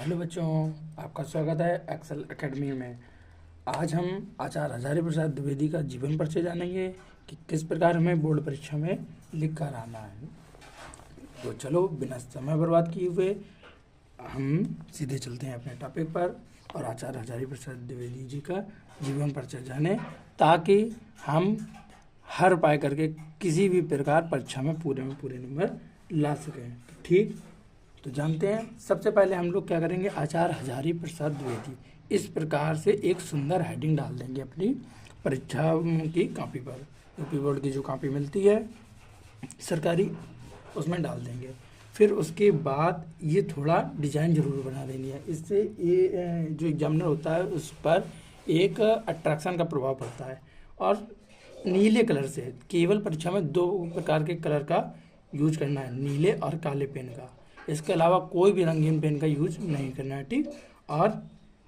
Hello बच्चों, आपका स्वागत है एक्सेल एकेडमी में। आज हम आचार्य हजारी प्रसाद द्विवेदी का जीवन परिचय जानेंगे कि किस प्रकार हमें बोर्ड परीक्षा में लिख कर आना है। तो चलो बिना समय बर्बाद किए हुए हम सीधे चलते हैं अपने टॉपिक पर और आचार्य हजारी प्रसाद द्विवेदी जी का जीवन परिचय जाने, ताकि हम हर पाए करके किसी भी प्रकार परीक्षा में पूरे नंबर ला सकें। तो ठीक, तो जानते हैं। सबसे पहले हम लोग क्या करेंगे, आचार्य हजारी प्रसाद द्विवेदी इस प्रकार से एक सुंदर हेडिंग डाल देंगे अपनी परीक्षा की कॉपी पर। यूपी बोर्ड की जो कॉपी मिलती है सरकारी, उसमें डाल देंगे। फिर उसके बाद ये थोड़ा डिजाइन जरूर बना देनी है, इससे ये जो एग्जामिनर होता है उस पर एक अट्रैक्शन का प्रभाव पड़ता है। और नीले कलर से, केवल परीक्षा में दो प्रकार के कलर का यूज करना है, नीले और काले पेन का। इसके अलावा कोई भी रंगीन पेन का यूज नहीं करना है, ठीक। और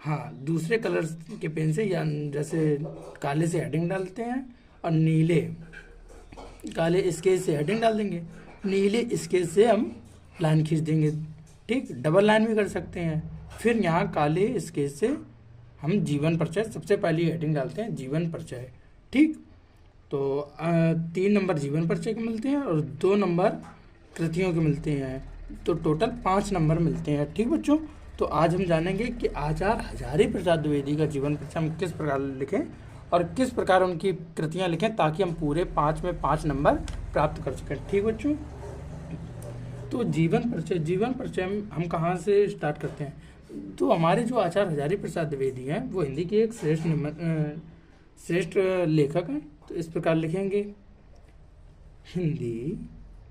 हाँ, दूसरे कलर्स के पेन से या जैसे काले से हेडिंग डालते हैं और नीले काले स्केच से हेडिंग डाल देंगे, नीले स्केच से हम लाइन खींच देंगे, ठीक। डबल लाइन भी कर सकते हैं। फिर यहाँ काले स्केच से हम जीवन परिचय, सबसे पहली हेडिंग डालते हैं जीवन परिचय, ठीक। तो 3 नंबर जीवन परिचय के मिलते हैं और 2 नंबर कृतियों के मिलते हैं, तो टोटल 5 नंबर मिलते हैं, ठीक बच्चों। तो आज हम जानेंगे कि आचार्य हजारी प्रसाद द्विवेदी का जीवन परिचय हम किस प्रकार लिखें और किस प्रकार उनकी कृतियां लिखें, ताकि हम पूरे 5 में 5 नंबर प्राप्त कर सकें, ठीक बच्चों। तो जीवन परिचय हम कहाँ से स्टार्ट करते हैं। तो हमारे जो आचार्य हजारी प्रसाद द्विवेदी हैं वो हिंदी के एक श्रेष्ठ लेखक हैं। तो इस प्रकार लिखेंगे, हिंदी।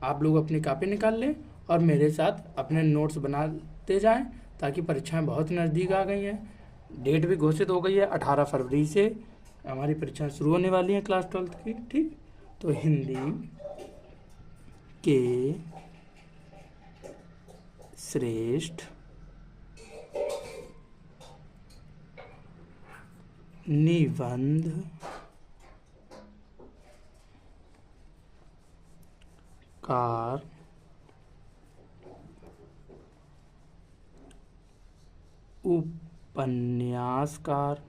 आप लोग अपनी कॉपी निकाल लें और मेरे साथ अपने नोट्स बनाते जाएं, ताकि परीक्षाएं बहुत नज़दीक आ गई हैं। डेट भी घोषित हो गई है, 18 फरवरी से हमारी परीक्षाएं शुरू होने वाली हैं क्लास 12th की, ठीक। तो हिंदी के श्रेष्ठ निबंध कार उपन्यासकार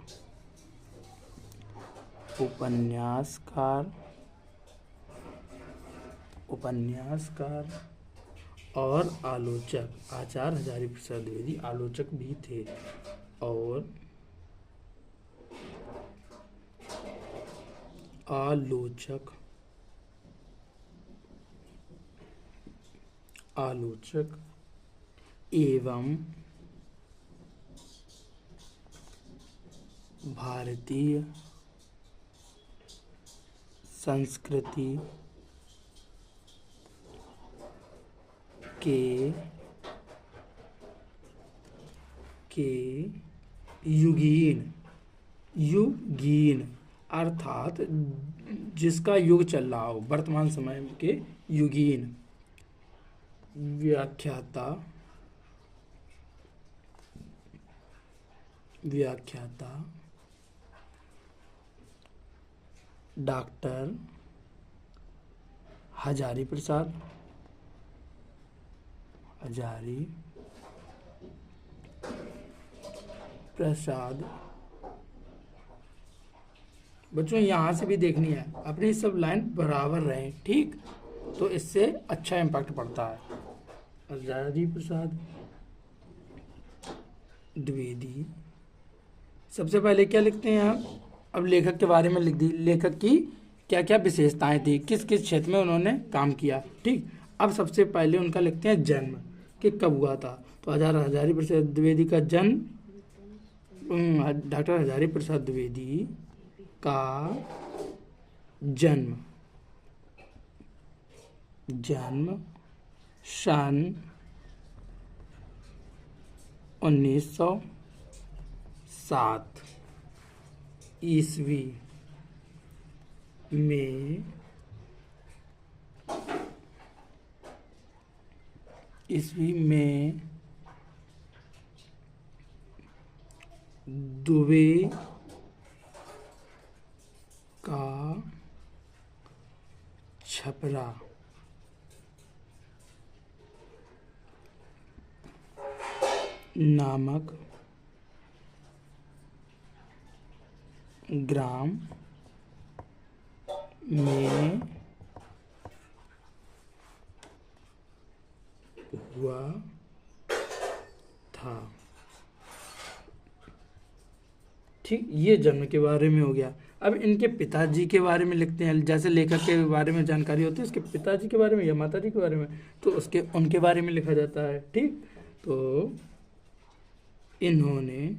और आलोचक। आचार्य हजारी प्रसाद द्विवेदी आलोचक भी थे और आलोचक एवं भारतीय संस्कृति के युगीन अर्थात जिसका युग चल रहा हो, वर्तमान समय के युगीन व्याख्याता डॉक्टर हजारी प्रसाद बच्चों यहाँ से भी देखनी है, अपनी सब लाइन बराबर रहे, ठीक। तो इससे अच्छा इम्पैक्ट पड़ता है। हजारी प्रसाद द्विवेदी, सबसे पहले क्या लिखते हैं आप, अब लेखक के बारे में लिख दी, लेखक की क्या क्या विशेषताएं थी, किस किस क्षेत्र में उन्होंने काम किया, ठीक। अब सबसे पहले उनका लिखते हैं जन्म, कि कब हुआ था। तो आचार्य हजारी प्रसाद द्विवेदी का जन्म, डॉक्टर हजारी प्रसाद द्विवेदी का जन्म सन 1907 ईस्वी में दुबे का छपरा नामक ग्राम में हुआ था। ठीक, ये जन्म के बारे में हो गया। अब इनके पिताजी के बारे में लिखते हैं। जैसे लेखक के बारे में जानकारी होती है, उसके पिताजी के बारे में या माताजी के बारे में, तो उसके उनके बारे में लिखा जाता है। ठीक, तो इन्होंने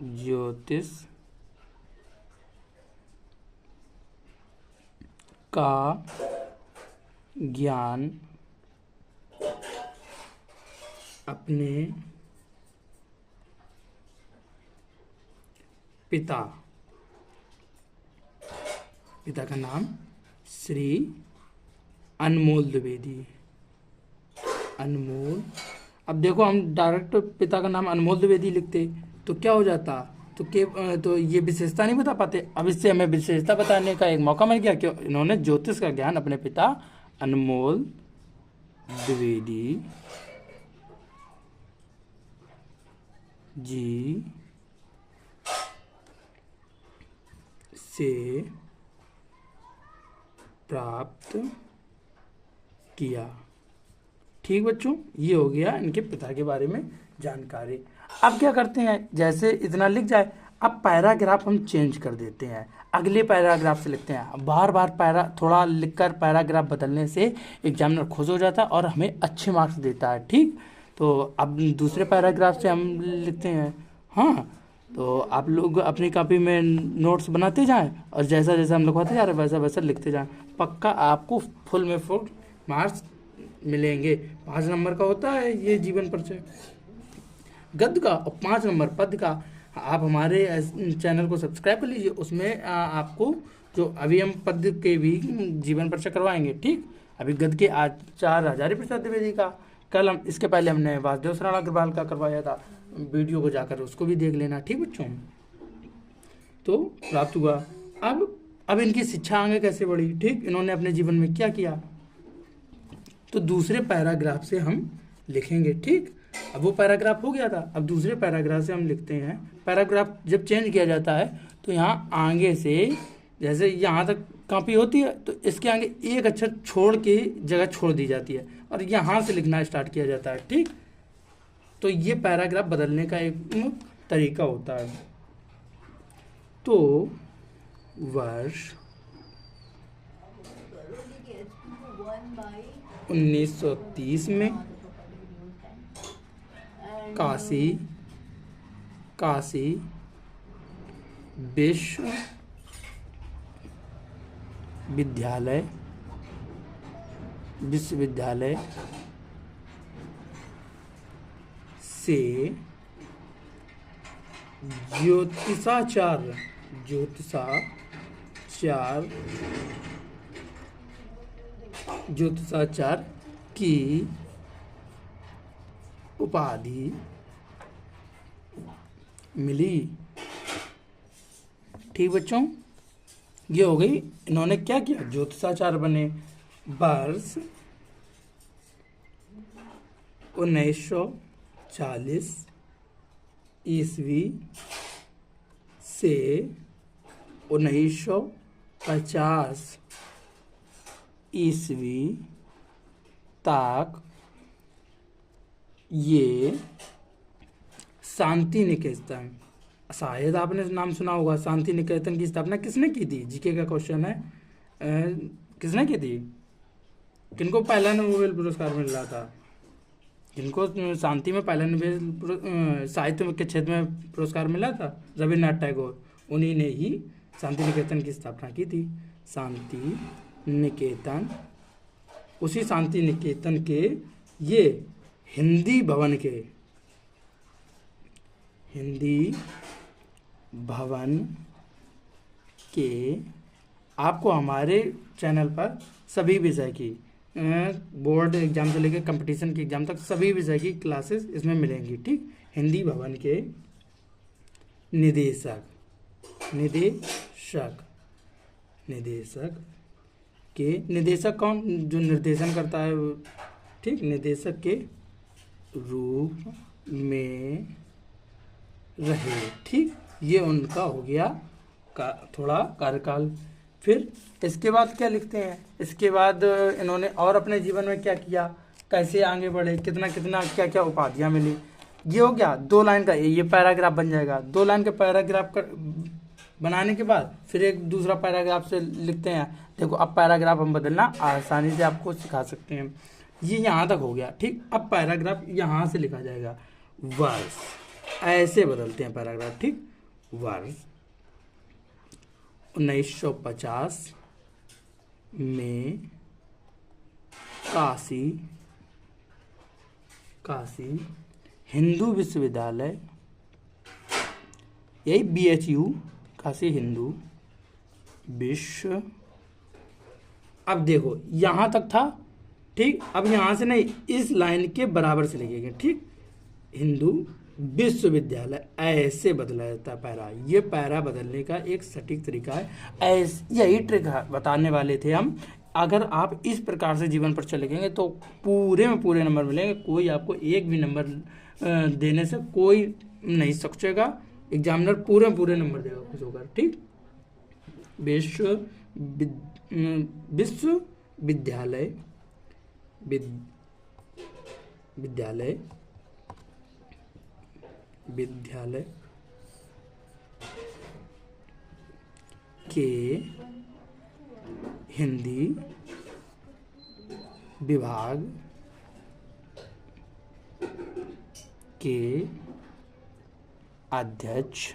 ज्योतिष का ज्ञान अपने पिता का नाम श्री अनमोल द्विवेदी। अनमोल, अब देखो हम डायरेक्ट पिता का नाम अनमोल द्विवेदी लिखते तो क्या हो जाता, तो ये विशेषता नहीं बता पाते। अब इससे हमें विशेषता बताने का एक मौका मिल गया कि इन्होंने ज्योतिष का ज्ञान अपने पिता अनमोल द्विवेदी जी से प्राप्त किया। ठीक बच्चों, ये हो गया इनके पिता के बारे में जानकारी। अब क्या करते हैं, जैसे इतना लिख जाए, अब पैराग्राफ हम चेंज कर देते हैं, अगले पैराग्राफ से लिखते हैं। बार बार थोड़ा लिखकर पैराग्राफ बदलने से एग्जामिनर खुश हो जाता है और हमें अच्छे मार्क्स देता है। ठीक, तो अब दूसरे पैराग्राफ से हम लिखते हैं। हाँ, तो आप लोग अपनी कॉपी में नोट्स बनाते जाएं और जैसा जैसा हम लिखवाते जा रहे हैं वैसा वैसा लिखते जाएं। पक्का आपको फुल में फुल मार्क्स मिलेंगे। 5 नंबर का होता है ये जीवन परिचय गद्य का और 5 नंबर पद्य का। आप हमारे चैनल को सब्सक्राइब कर लीजिए, उसमें आपको जो अभी हम पद्य के भी जीवन परिचय करवाएंगे। ठीक, अभी गद्य के आचार्य हजारी प्रसाद द्विवेदी का, कल हम इसके पहले हमने वासुदेव शरण अग्रवाल का करवाया था, वीडियो को जाकर उसको भी देख लेना। ठीक बच्चों, तो प्राप्त हुआ। अब इनकी शिक्षा आगे कैसे बढ़ी, ठीक, इन्होंने अपने जीवन में क्या किया, तो दूसरे पैराग्राफ से हम लिखेंगे। ठीक, अब वो पैराग्राफ हो गया था, अब दूसरे पैराग्राफ से हम लिखते हैं। पैराग्राफ जब चेंज किया जाता है तो यहाँ आगे से, जैसे यहाँ तक कॉपी होती है तो इसके आगे एक अक्षर छोड़ के जगह छोड़ दी जाती है और यहाँ से लिखना स्टार्ट किया जाता है। ठीक, तो ये पैराग्राफ बदलने का एक तरीका होता है। तो वर्ष 1930 में काशी विश्वविद्यालय से ज्योतिषाचार्य की उपाधि मिली। ठीक बच्चों, ये हो गई, इन्होंने क्या किया, ज्योतिषाचार्य बने। वर्ष 1940 ईस्वी से 1950 ईस्वी तक ये शांति निकेतन, शायद आपने नाम सुना होगा, शांति निकेतन की स्थापना किसने की थी? जीके का क्वेश्चन है। किसने की थी? किनको पहला नोबेल पुरस्कार मिल रहा था? जिनको शांति में पहला नोबेल साहित्य के क्षेत्र में पुरस्कार मिला था, रविन्द्रनाथ टैगोर, उन्हीं ने ही शांति निकेतन की स्थापना की थी। शांति निकेतन, उसी शांति निकेतन के ये हिंदी भवन के आपको हमारे चैनल पर सभी विषय की बोर्ड एग्जाम से लेकर कंपटीशन की एग्जाम तक सभी विषय की क्लासेस इसमें मिलेंगी। ठीक, हिंदी भवन के निदेशक निदेशक के, निदेशक कौन, जो निर्देशन करता है वो, ठीक, निदेशक के रूप में रहे, ठीक, ये उनका हो गया का थोड़ा कार्यकाल। फिर इसके बाद क्या लिखते हैं, इसके बाद इन्होंने और अपने जीवन में क्या किया, कैसे आगे बढ़े, कितना कितना क्या क्या उपाधियाँ मिली। ये हो गया 2 लाइन का, ये पैराग्राफ बन जाएगा। 2 लाइन के पैराग्राफ का बनाने के बाद फिर एक दूसरा पैराग्राफ से लिखते हैं। देखो अब पैराग्राफ हम बदलना आसानी से आपको सिखा सकते हैं। ये यहाँ तक हो गया, ठीक। अब पैराग्राफ यहाँ से लिखा जाएगा, वर्ष, ऐसे बदलते हैं पैराग्राफ, ठीक। वर्ष 1950 में काशी हिंदू विश्वविद्यालय, यही BHU, काशी हिंदू विश्व। अब देखो यहाँ तक था, ठीक। अब यहाँ से नहीं, इस लाइन के बराबर से लिखेंगे, ठीक। हिंदू विश्वविद्यालय, ऐसे बदला जाता है पैरा। ये पैरा बदलने का एक सटीक तरीका है। यही ट्रिक बताने वाले थे हम। अगर आप इस प्रकार से जीवन पर चलेंगे तो पूरे में पूरे नंबर मिलेंगे। कोई आपको एक भी नंबर देने से कोई नहीं सोचेगा, एग्जामिनर पूरे में पूरे नंबर देगा खुश होकर, ठीक। विश्वविद्यालय विद्यालय के हिंदी विभाग के अध्यक्ष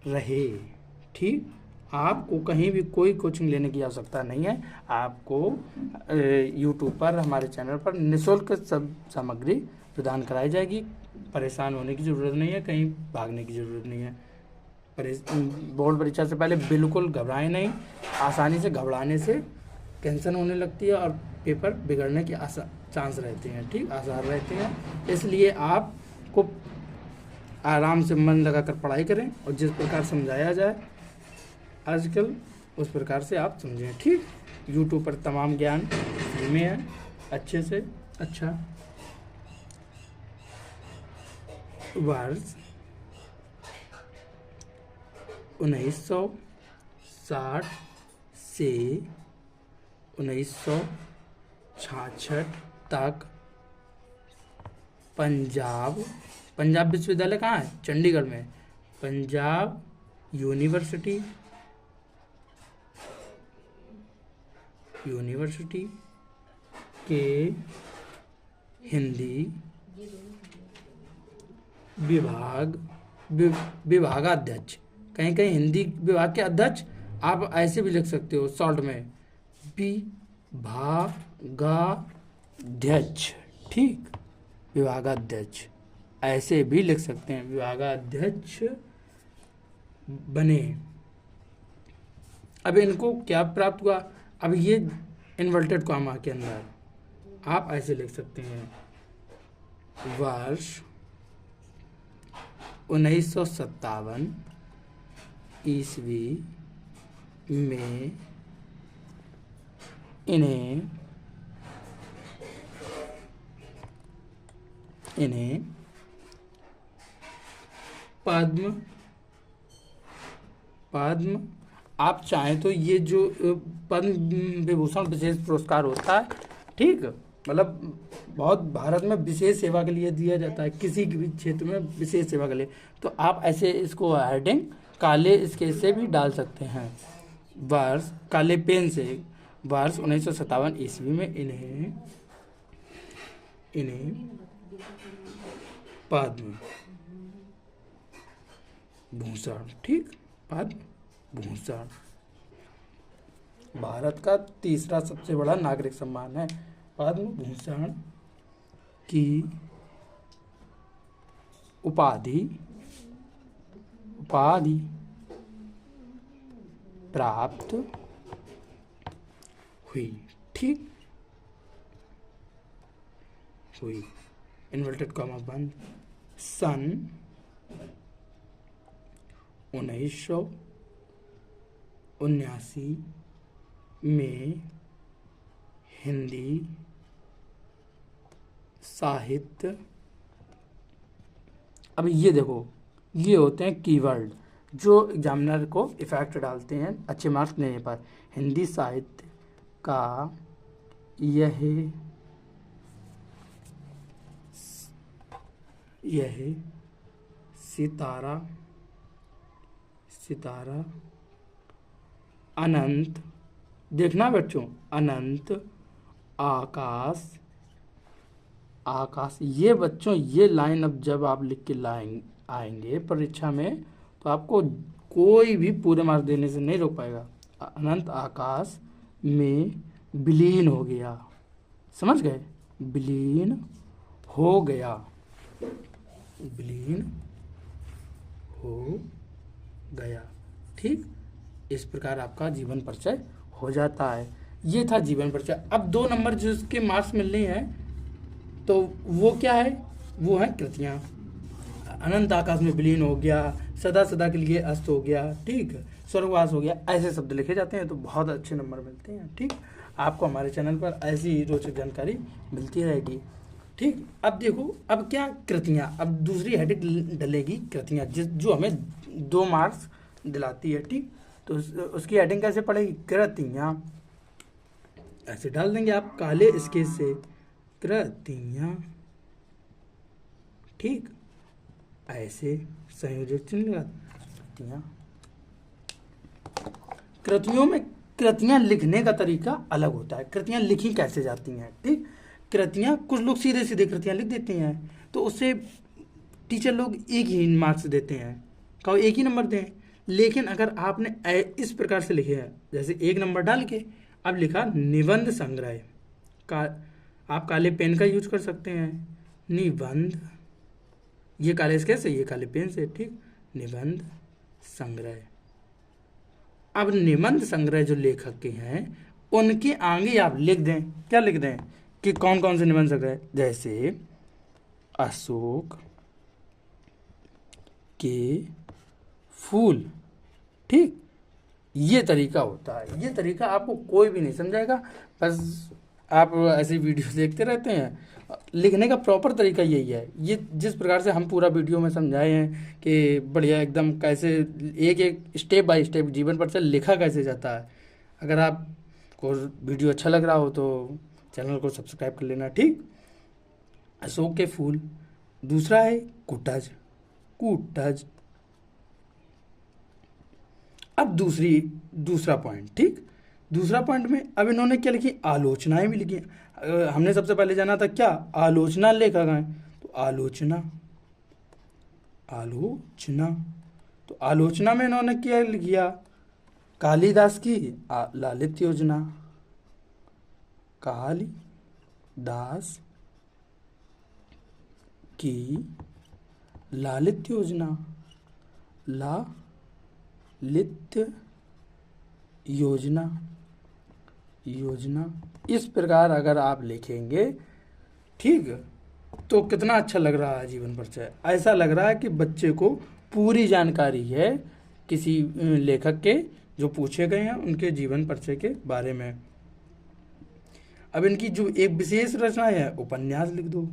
रहे, ठीक। आपको कहीं भी कोई कोचिंग लेने की आवश्यकता नहीं है। आपको यूट्यूब पर, हमारे चैनल पर निःशुल्क सब सामग्री प्रदान कराई जाएगी। परेशान होने की ज़रूरत नहीं है, कहीं भागने की ज़रूरत नहीं है। बोर्ड परीक्षा से पहले बिल्कुल घबराएं नहीं। आसानी से घबराने से टेंशन होने लगती है और पेपर बिगड़ने के चांस रहते हैं, ठीक, आसार रहते हैं। इसलिए आपको आराम से मन लगाकर पढ़ाई करें और जिस प्रकार समझाया जाए आजकल उस प्रकार से आप समझें, ठीक। यूट्यूब पर तमाम ज्ञान फ्री में है, अच्छे से अच्छा। वर्ष 1960 से 1966 तक पंजाब विश्वविद्यालय कहाँ है, चंडीगढ़ में। पंजाब यूनिवर्सिटी के हिंदी विभागाध्यक्ष, कहीं कहीं हिंदी विभाग के अध्यक्ष, आप ऐसे भी लिख सकते हो शॉर्ट में, विभागाध्यक्ष, ठीक, विभागाध्यक्ष ऐसे भी लिख सकते हैं, विभागाध्यक्ष बने। अब इनको क्या प्राप्त हुआ, अब ये इन्वर्टेड कॉमा के अंदर आप ऐसे लिख सकते हैं, वर्ष 1957 ईस्वी में इन्हें पद्म आप चाहें तो ये जो पद्म विभूषण विशेष पुरस्कार होता है, ठीक, मतलब बहुत भारत में विशेष सेवा के लिए दिया जाता है, किसी भी क्षेत्र में विशेष सेवा के लिए, तो आप ऐसे इसको हेडिंग काले इसके से भी डाल सकते हैं। वर्ष काले पेन से, वर्ष 1957 ईस्वी में इन्हें पद्म भूषण, ठीक, पद्म भूषण भारत का तीसरा सबसे बड़ा नागरिक सम्मान है। पद्म भूषण की उपाधि प्राप्त हुई, ठीक, हुई, इन्वर्टेड कॉमा बंद, सन 1962 1979 में हिंदी साहित्य। अब ये देखो, ये होते हैं कीवर्ड जो एग्जामिनर को इफेक्ट डालते हैं अच्छे मार्क्स लेने पर। हिंदी साहित्य का यह सितारा अनंत, देखना बच्चों, अनंत आकाश। ये बच्चों, ये लाइन अब जब आप लिख के आएंगे परीक्षा में तो आपको कोई भी पूरे मार्क्स देने से नहीं रोक पाएगा। अनंत आकाश में विलीन हो गया, समझ गए? विलीन हो गया, विलीन हो गया। ठीक, इस प्रकार आपका जीवन परिचय हो जाता है। ये था जीवन परिचय। अब 2 नंबर जिसके मार्क्स मिलने हैं तो वो क्या है? वो है कृतियाँ। अनंत आकाश में विलीन हो गया, सदा सदा के लिए अस्त हो गया, ठीक, स्वर्गवास हो गया, ऐसे शब्द लिखे जाते हैं तो बहुत अच्छे नंबर मिलते हैं। ठीक, आपको हमारे चैनल पर ऐसी ही रोचक जानकारी मिलती रहेगी। ठीक, अब देखो, अब क्या कृतियाँ, अब दूसरी हेडिंग डलेगी कृतियाँ, जो हमें 2 मार्क्स दिलाती है। ठीक, तो उसकी हेडिंग कैसे पड़ेगी? कृतियाँ, ऐसे डाल देंगे आप काले स्केच से, कृतियाँ। ठीक, ऐसे संयोजक चिन्ह लगा कृतियाँ। कृतियों में कृतियाँ लिखने का तरीका अलग होता है। कृतियाँ लिखी कैसे जाती हैं? ठीक, कृतियाँ कुछ लोग सीधे सीधे कृतियाँ लिख देते हैं तो उससे टीचर लोग एक ही मार्क्स देते हैं, कहो एक ही नंबर दें। लेकिन अगर आपने इस प्रकार से लिखे हैं, जैसे 1 नंबर डाल के अब लिखा निबंध संग्रह का, आप काले पेन का यूज कर सकते हैं। निबंध, ये काले स्केच से, ये काले पेन से। ठीक, निबंध संग्रह। अब निबंध संग्रह जो लेखक के हैं उनके आगे आप लिख दें, क्या लिख दें कि कौन कौन से निबंध संग्रह, जैसे अशोक के फूल। ठीक, ये तरीका होता है। ये तरीका आपको कोई भी नहीं समझाएगा, बस आप ऐसी वीडियो देखते रहते हैं। लिखने का प्रॉपर तरीका यही है। ये जिस प्रकार से हम पूरा वीडियो में समझाए हैं कि बढ़िया एकदम कैसे एक एक स्टेप बाय स्टेप जीवन परिचय लिखा कैसे जाता है। अगर आपको वीडियो अच्छा लग रहा हो तो चैनल को सब्सक्राइब कर लेना। ठीक, अशोक के फूल। दूसरा है कुटज। अब दूसरा पॉइंट। ठीक, दूसरा पॉइंट में अब इन्होंने क्या लिखी? आलोचनाएं भी लिखी। हमने सबसे पहले जाना था क्या? आलोचना लेखक हैं, तो आलोचना। तो आलोचना में इन्होंने क्या लिखा? कालिदास की लालित्य योजना। कालिदास की लालित्य योजना। इस प्रकार अगर आप लिखेंगे, ठीक, तो कितना अच्छा लग रहा है जीवन परिचय। ऐसा लग रहा है कि बच्चे को पूरी जानकारी है किसी लेखक के जो पूछे गए हैं उनके जीवन परिचय के बारे में। अब इनकी जो एक विशेष रचना है, उपन्यास लिख दो।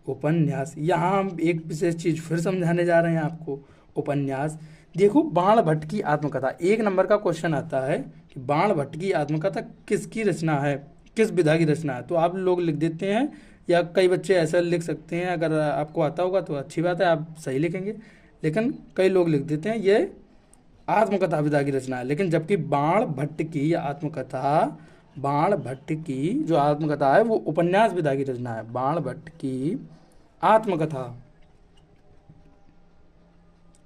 उपन्यास, यहाँ हम एक विशेष चीज फिर समझाने जा रहे हैं आपको। उपन्यास देखो, बाण भट्ट की आत्मकथा, 1 नंबर का क्वेश्चन आता है कि बाण भट्ट की आत्मकथा किसकी रचना है, किस विधा की रचना है। तो आप लोग लिख देते हैं, या कई बच्चे ऐसा लिख सकते हैं, अगर आपको आता होगा तो अच्छी बात है, आप सही लिखेंगे। लेकिन कई लोग लिख देते हैं ये आत्मकथा विधा की रचना है, लेकिन जबकि बाण भट्ट की जो आत्मकथा है वो उपन्यास विधा की रचना है। बाण भट्ट की आत्मकथा,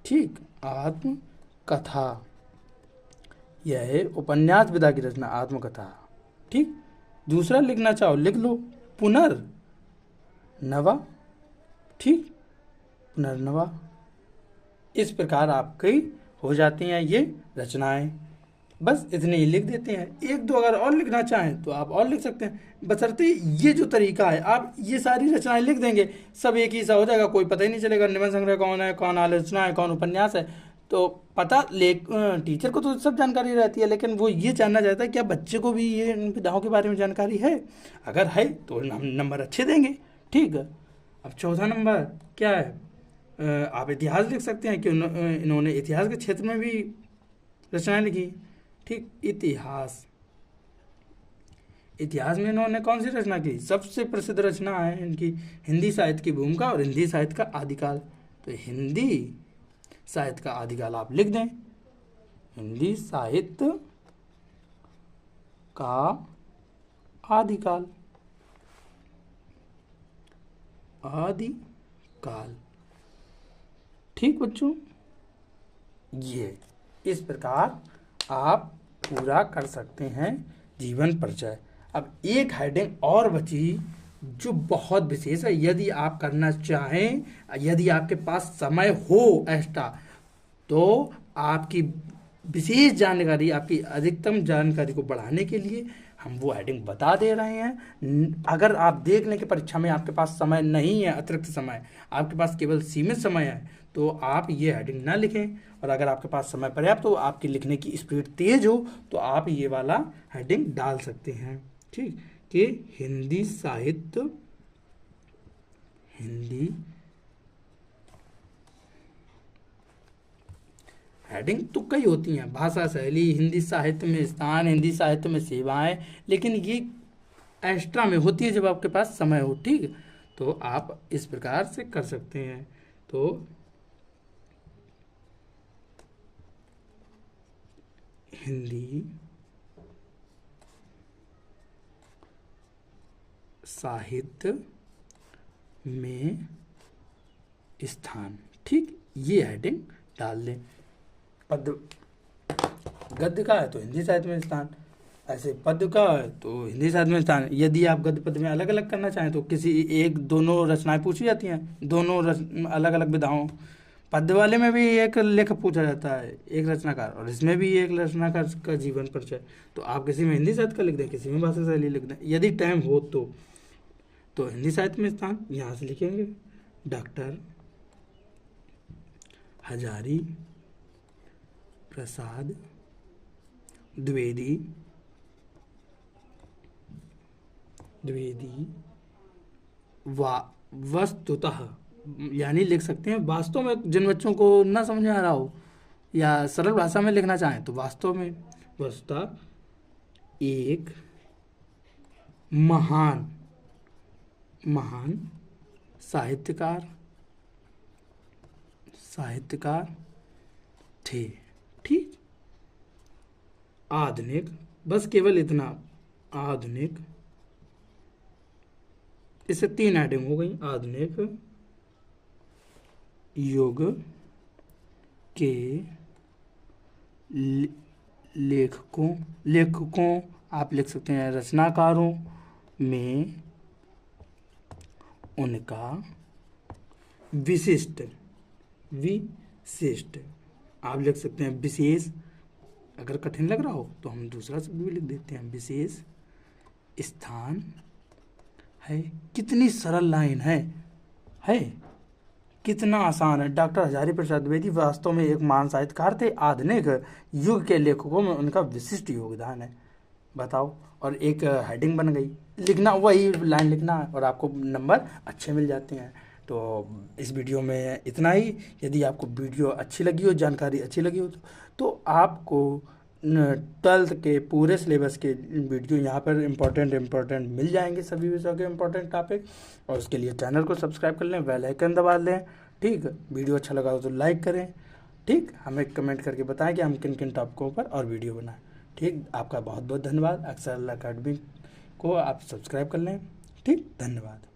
ठीक, आत्मकथा, यह है उपन्यास विधा की रचना, आत्मकथा। ठीक, दूसरा लिखना चाहो लिख लो, पुनर्नवा। ठीक, पुनर्नवा। इस प्रकार आपकी हो जाती हैं ये रचनाएं। बस इतने ही लिख देते हैं। 1-2 अगर और लिखना चाहें तो आप और लिख सकते हैं, बशर्ते ये जो तरीका है आप ये सारी रचनाएं लिख देंगे, सब एक ही सा हो जाएगा, कोई पता ही नहीं चलेगा निबंध संग्रह कौन है, कौन आलोचना है, कौन उपन्यास है। तो पता ले टीचर को तो सब जानकारी रहती है, लेकिन वो ये जानना चाहता है क्या बच्चे को भी ये इन विधाओं के बारे में जानकारी है। अगर है तो हम नंबर अच्छे देंगे। ठीक है, अब चौथा नंबर क्या है, आप इतिहास लिख सकते हैं कि इन्होंने इतिहास के क्षेत्र में भी रचनाएं लिखी। ठीक, इतिहास, इतिहास में इन्होंने कौन सी रचना की, सबसे प्रसिद्ध रचना है इनकी हिंदी साहित्य की भूमिका और हिंदी साहित्य का आदिकाल। तो हिंदी साहित्य का आदिकाल आप लिख दें, हिंदी साहित्य का आदिकाल, आदिकाल। ठीक बच्चों, ये इस प्रकार आप पूरा कर सकते हैं जीवन परिचय। अब एक हेडिंग और बची जो बहुत विशेष है, यदि आप करना चाहें, यदि आपके पास समय हो एक्स्ट्रा, तो आपकी विशेष जानकारी, आपकी अधिकतम जानकारी को बढ़ाने के लिए हम वो हेडिंग बता दे रहे हैं। अगर आप देख लें कि परीक्षा में आपके पास समय नहीं है, अतिरिक्त समय, आपके पास केवल सीमित समय है, तो आप ये हेडिंग ना लिखें। और अगर आपके पास समय पर्याप्त हो, आपकी लिखने की स्पीड तेज हो, तो आप ये वाला हेडिंग डाल सकते हैं। ठीक, कि हिंदी साहित्य, हिंदी हेडिंग तो कई होती हैं, भाषा शैली, हिंदी साहित्य में स्थान, हिंदी साहित्य में सेवाएं, लेकिन ये एक्स्ट्रा में होती है जब आपके पास समय हो। ठीक, तो आप इस प्रकार से कर सकते हैं। तो हिंदी साहित्य में स्थान, ठीक, ये हेडिंग डाल दें। पद्य, गद्य का है तो हिंदी साहित्य में स्थान, ऐसे पद्य का है तो हिंदी साहित्य में स्थान। यदि आप गद्य पद्य में अलग अलग करना चाहें तो किसी एक दोनों रचनाएं पूछी जाती हैं, दोनों अलग अलग विधाओं। पद्य वाले में भी एक लेख पूछा जाता है, एक रचनाकार, और इसमें भी एक रचनाकार का जीवन परिचय। तो आप किसी में हिंदी साहित्य का लिख दें, किसी में भाषा शैली लिख दें, यदि टाइम हो तो हिंदी साहित्य में स्थान यहाँ से लिखेंगे, डॉक्टर हजारी प्रसाद द्विवेदी, वस्तुतः, यानी लिख सकते हैं वास्तव में। जिन बच्चों को ना समझ में आ रहा हो या सरल भाषा में लिखना चाहें तो वास्तव में, वस्तुतः एक महान साहित्यकार थे। ठीक, आधुनिक, बस केवल इतना, आधुनिक, इससे 3 हेडिंग हो गई। आधुनिक युग के लेखकों आप लिख सकते हैं, रचनाकारों में उनका विशिष्ट आप लिख सकते हैं विशेष। अगर कठिन लग रहा हो तो हम दूसरा शब्द भी लिख देते हैं, विशेष स्थान है। कितनी सरल लाइन है, कितना आसान है। डॉक्टर हजारी प्रसाद द्विवेदी वास्तव में एक महान साहित्यकार थे, आधुनिक युग के लेखकों में उनका विशिष्ट योगदान है। बताओ, और एक हेडिंग बन गई, लिखना वही लाइन लिखना है और आपको नंबर अच्छे मिल जाते हैं। तो इस वीडियो में इतना ही। यदि आपको वीडियो अच्छी लगी हो, जानकारी अच्छी लगी हो, तो आपको 12th के पूरे सिलेबस के वीडियो यहाँ पर इम्पोर्टेंट मिल जाएंगे, सभी विषयों के इम्पोर्टेंट टॉपिक। और उसके लिए चैनल को सब्सक्राइब कर लें, बेल आइकन दबा लें। ठीक, वीडियो अच्छा लगा हो तो लाइक करें। ठीक, हमें कमेंट करके बताएं कि हम किन किन टॉपिकों पर और वीडियो बनाएं। ठीक, आपका बहुत बहुत धन्यवाद। एक्सेल एकेडमी को आप सब्सक्राइब कर लें। ठीक, धन्यवाद।